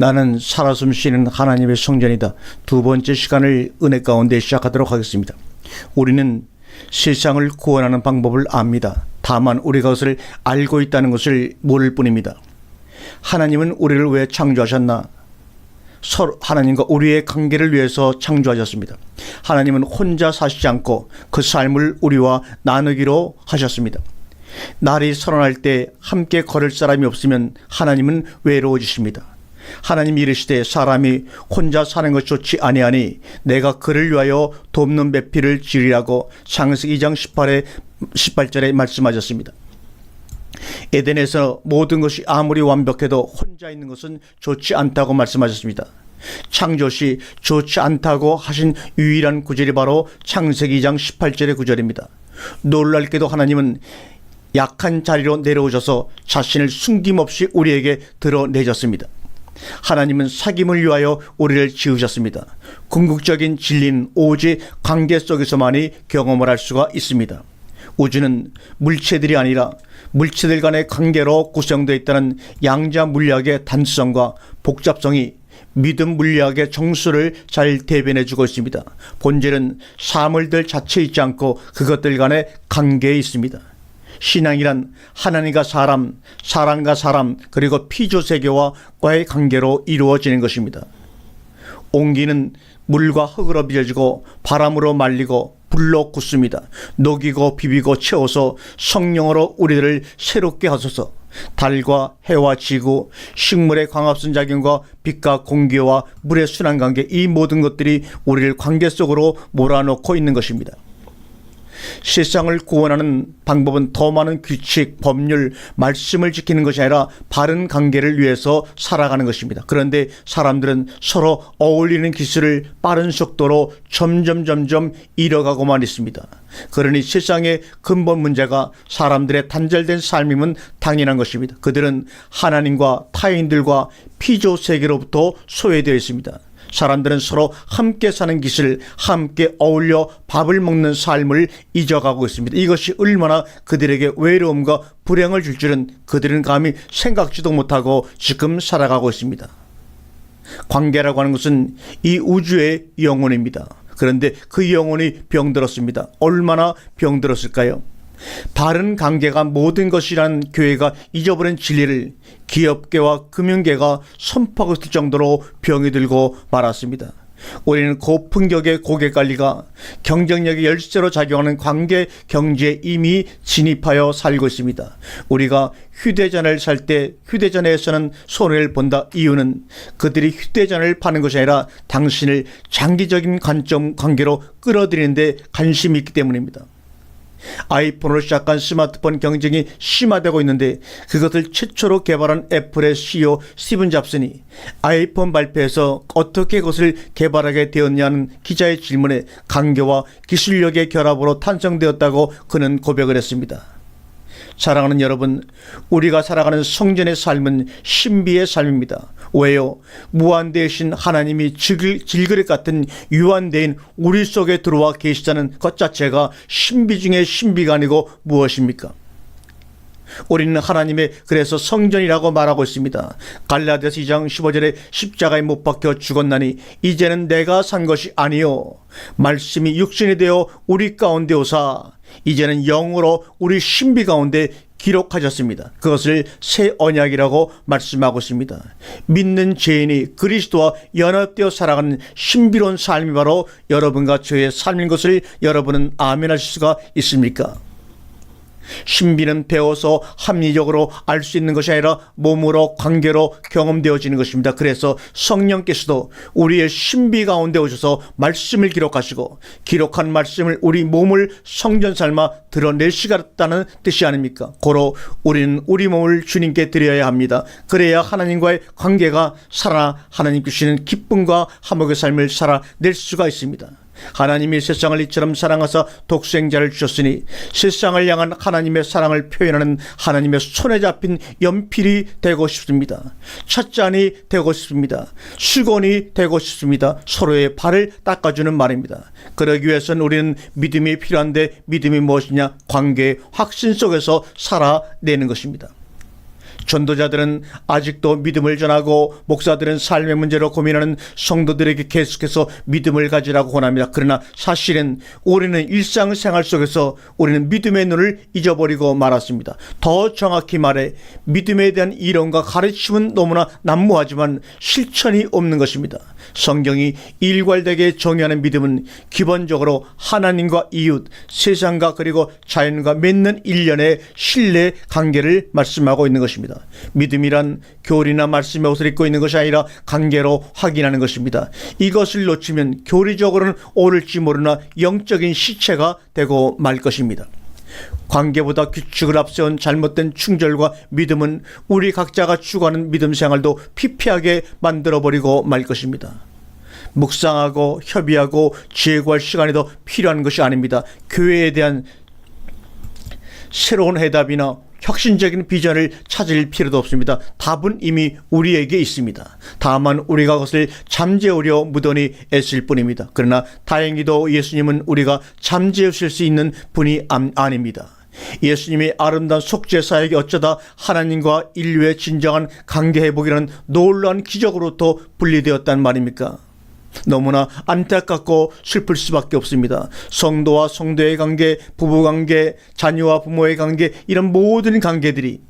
나는 살아 숨쉬는 하나님의 성전이다. 두 번째 시간을 은혜 가운데 시작하도록 하겠습니다. 우리는 세상을 구원하는 방법을 압니다. 다만 우리가 그것을 알고 있다는 것을 모를 뿐입니다. 하나님은 우리를 왜 창조하셨나? 하나님과 우리의 관계를 위해서 창조하셨습니다. 하나님은 혼자 사시지 않고 그 삶을 우리와 나누기로 하셨습니다. 날이 서러날 때 함께 걸을 사람이 없으면 하나님은 외로워지십니다. 하나님이 이르시되 사람이 혼자 사는 것이 좋지 아니하니 내가 그를 위하여 돕는 배필을 지으리라고 창세기 2장 18절에 말씀하셨습니다. 에덴에서 모든 것이 아무리 완벽해도 혼자 있는 것은 좋지 않다고 말씀하셨습니다. 창조시 좋지 않다고 하신 유일한 구절이 바로 창세기 2장 18절의 구절입니다. 놀랍게도 하나님은 약한 자리로 내려오셔서 자신을 숨김없이 우리에게 드러내셨습니다. 하나님은 사귐을 위하여 우리를 지으셨습니다. 궁극적인 진리는 오직 관계 속에서만이 경험을 할 수가 있습니다. 우주는 물체들이 아니라 물체들 간의 관계로 구성되어 있다는 양자 물리학의 단순성과 복잡성이 믿음 물리학의 정수를 잘 대변해 주고 있습니다. 본질은 사물들 자체에 있지 않고 그것들 간의 관계에 있습니다. 신앙이란 하나님과 사람, 사람과 사람, 그리고 피조세계와의 관계로 이루어지는 것입니다. 온기는 물과 흙으로 빚어지고 바람으로 말리고 불로 굳습니다. 녹이고 비비고 채워서 성령으로 우리들을 새롭게 하소서. 달과 해와 지구, 식물의 광합성 작용과 빛과 공기와 물의 순환 관계, 이 모든 것들이 우리를 관계 속으로 몰아넣고 있는 것입니다. 세상을 구원하는 방법은 더 많은 규칙, 법률, 말씀을 지키는 것이 아니라 바른 관계를 위해서 살아가는 것입니다. 그런데 사람들은 서로 어울리는 기술을 빠른 속도로 점점 잃어가고만 있습니다. 그러니 세상의 근본 문제가 사람들의 단절된 삶임은 당연한 것입니다. 그들은 하나님과 타인들과 피조 세계로부터 소외되어 있습니다. 사람들은 서로 함께 사는 기술, 함께 어울려 밥을 먹는 삶을 잊어가고 있습니다. 이것이 얼마나 그들에게 외로움과 불행을 줄 줄은 그들은 감히 생각지도 못하고 지금 살아가고 있습니다. 관계라고 하는 것은 이 우주의 영혼입니다. 그런데 그 영혼이 병들었습니다. 얼마나 병들었을까요? 바른 관계가 모든 것이라는 교회가 잊어버린 진리를 기업계와 금융계가 선포하고 있을 정도로 병이 들고 말았습니다. 우리는 고품격의 고객관리가 경쟁력의 열쇠로 작용하는 관계 경제에 이미 진입하여 살고 있습니다. 우리가 휴대전화를 살 때 휴대전화에서는 손해를 본다. 이유는 그들이 휴대전화를 파는 것이 아니라 당신을 장기적인 관계로 끌어들이는 데 관심이 있기 때문입니다. 아이폰으로 시작한 스마트폰 경쟁이 심화되고 있는데 그것을 최초로 개발한 애플의 CEO 스티븐 잡슨이 아이폰 발표에서 어떻게 그것을 개발하게 되었냐는 기자의 질문에 관계와 기술력의 결합으로 탄생되었다고 그는 고백을 했습니다. 사랑하는 여러분, 우리가 살아가는 성전의 삶은 신비의 삶입니다. 왜요? 무한대신 하나님이 질그릇 같은 유한대인 우리 속에 들어와 계시다는 것 자체가 신비 중에 신비가 아니고 무엇입니까? 우리는 하나님의 그래서 성전이라고 말하고 있습니다. 갈라디아서 2장 15절에 십자가에 못 박혀 죽었나니 이제는 내가 산 것이 아니요 말씀이 육신이 되어 우리 가운데 오사 이제는 영으로 우리 신비 가운데 기록하셨습니다. 그것을 새 언약이라고 말씀하고 있습니다. 믿는 죄인이 그리스도와 연합되어 살아가는 신비로운 삶이 바로 여러분과 저의 삶인 것을 여러분은 아멘하실 수가 있습니까? 신비는 배워서 합리적으로 알 수 있는 것이 아니라 몸으로 관계로 경험되어지는 것입니다. 그래서 성령께서도 우리의 신비 가운데 오셔서 말씀을 기록하시고 기록한 말씀을 우리 몸을 성전 삶아 드러내시겠다는 뜻이 아닙니까? 고로 우리는 우리 몸을 주님께 드려야 합니다. 그래야 하나님과의 관계가 살아 하나님 주시는 기쁨과 화목의 삶을 살아낼 수가 있습니다. 하나님이 세상을 이처럼 사랑하사 독생자를 주셨으니 세상을 향한 하나님의 사랑을 표현하는 하나님의 손에 잡힌 연필이 되고 싶습니다. 찻잔이 되고 싶습니다. 수건이 되고 싶습니다. 서로의 발을 닦아주는 말입니다. 그러기 위해서는 우리는 믿음이 필요한데 믿음이 무엇이냐? 관계의 확신 속에서 살아내는 것입니다. 전도자들은 아직도 믿음을 전하고 목사들은 삶의 문제로 고민하는 성도들에게 계속해서 믿음을 가지라고 권합니다. 그러나 사실은 우리는 일상생활 속에서 우리는 믿음의 눈을 잊어버리고 말았습니다. 더 정확히 말해 믿음에 대한 이론과 가르침은 너무나 난무하지만 실천이 없는 것입니다. 성경이 일괄되게 정의하는 믿음은 기본적으로 하나님과 이웃, 세상과 그리고 자연과 맺는 일련의 신뢰 관계를 말씀하고 있는 것입니다. 믿음이란 교리나 말씀의 옷을 입고 있는 것이 아니라 관계로 확인하는 것입니다. 이것을 놓치면 교리적으로는 옳을지 모르나 영적인 시체가 되고 말 것입니다. 관계보다 규칙을 앞세운 잘못된 충절과 믿음은 우리 각자가 추구하는 믿음 생활도 피폐하게 만들어버리고 말 것입니다. 묵상하고 협의하고 재구할 시간이 더 필요한 것이 아닙니다. 교회에 대한 새로운 해답이나 혁신적인 비전을 찾을 필요도 없습니다. 답은 이미 우리에게 있습니다. 다만 우리가 그것을 잠재우려 무던히 애쓸 뿐입니다. 그러나 다행히도 예수님은 우리가 잠재우실 수 있는 분이 아닙니다. 예수님의 아름다운 속죄 사역이 어쩌다 하나님과 인류의 진정한 관계 회복이라는 놀라운 기적으로부터 분리되었단 말입니까? 너무나 안타깝고 슬플 수밖에 없습니다. 성도와 성도의 관계, 부부관계, 자녀와 부모의 관계, 이런 모든 관계들이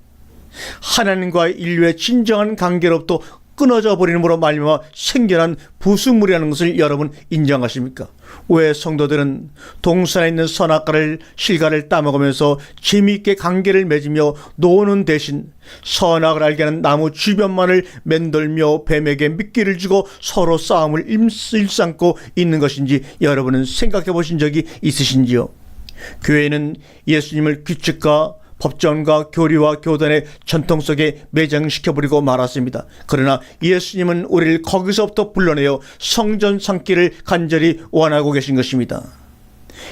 하나님과 인류의 진정한 관계로부터 끊어져 버리는으로 말미암아 생겨난 부수물이라는 것을 여러분 인정하십니까? 왜 성도들은 동산에 있는 선악과를 실과를 따먹으면서 재미있게 관계를 맺으며 노는 대신 선악을 알게 하는 나무 주변만을 맴돌며 뱀에게 미끼를 주고 서로 싸움을 일삼고 있는 것인지 여러분은 생각해 보신 적이 있으신지요? 교회는 예수님을 규칙과 법전과 교리와 교단의 전통 속에 매장시켜버리고 말았습니다. 그러나 예수님은 우리를 거기서부터 불러내어 성전 삼기를 간절히 원하고 계신 것입니다.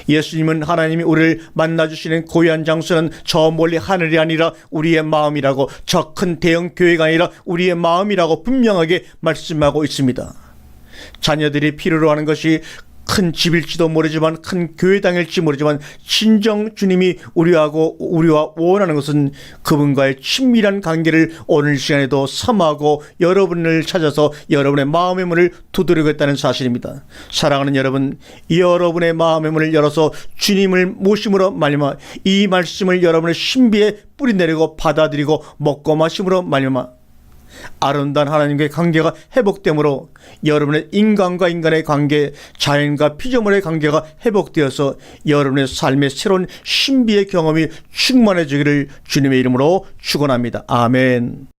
예수님은 하나님이 우리를 만나주시는 고유한 장소는 저 멀리 하늘이 아니라 우리의 마음이라고, 저 큰 대형 교회가 아니라 우리의 마음이라고 분명하게 말씀하고 있습니다. 자녀들이 필요로 하는 것이 큰 집일지도 모르지만, 큰 교회당일지 모르지만, 진정 주님이 우리와 원하는 것은 그분과의 친밀한 관계를 오늘 시간에도 삼하고 여러분을 찾아서 여러분의 마음의 문을 두드리겠다는 사실입니다. 사랑하는 여러분, 여러분의 마음의 문을 열어서 주님을 모심으로 말미암아 이 말씀을 여러분의 신비에 뿌리내리고 받아들이고 먹고 마심으로 말미암아 아름다운 하나님과의 관계가 회복되므로 여러분의 인간과 인간의 관계, 자연과 피조물의 관계가 회복되어서 여러분의 삶의 새로운 신비의 경험이 충만해지기를 주님의 이름으로 축원합니다. 아멘.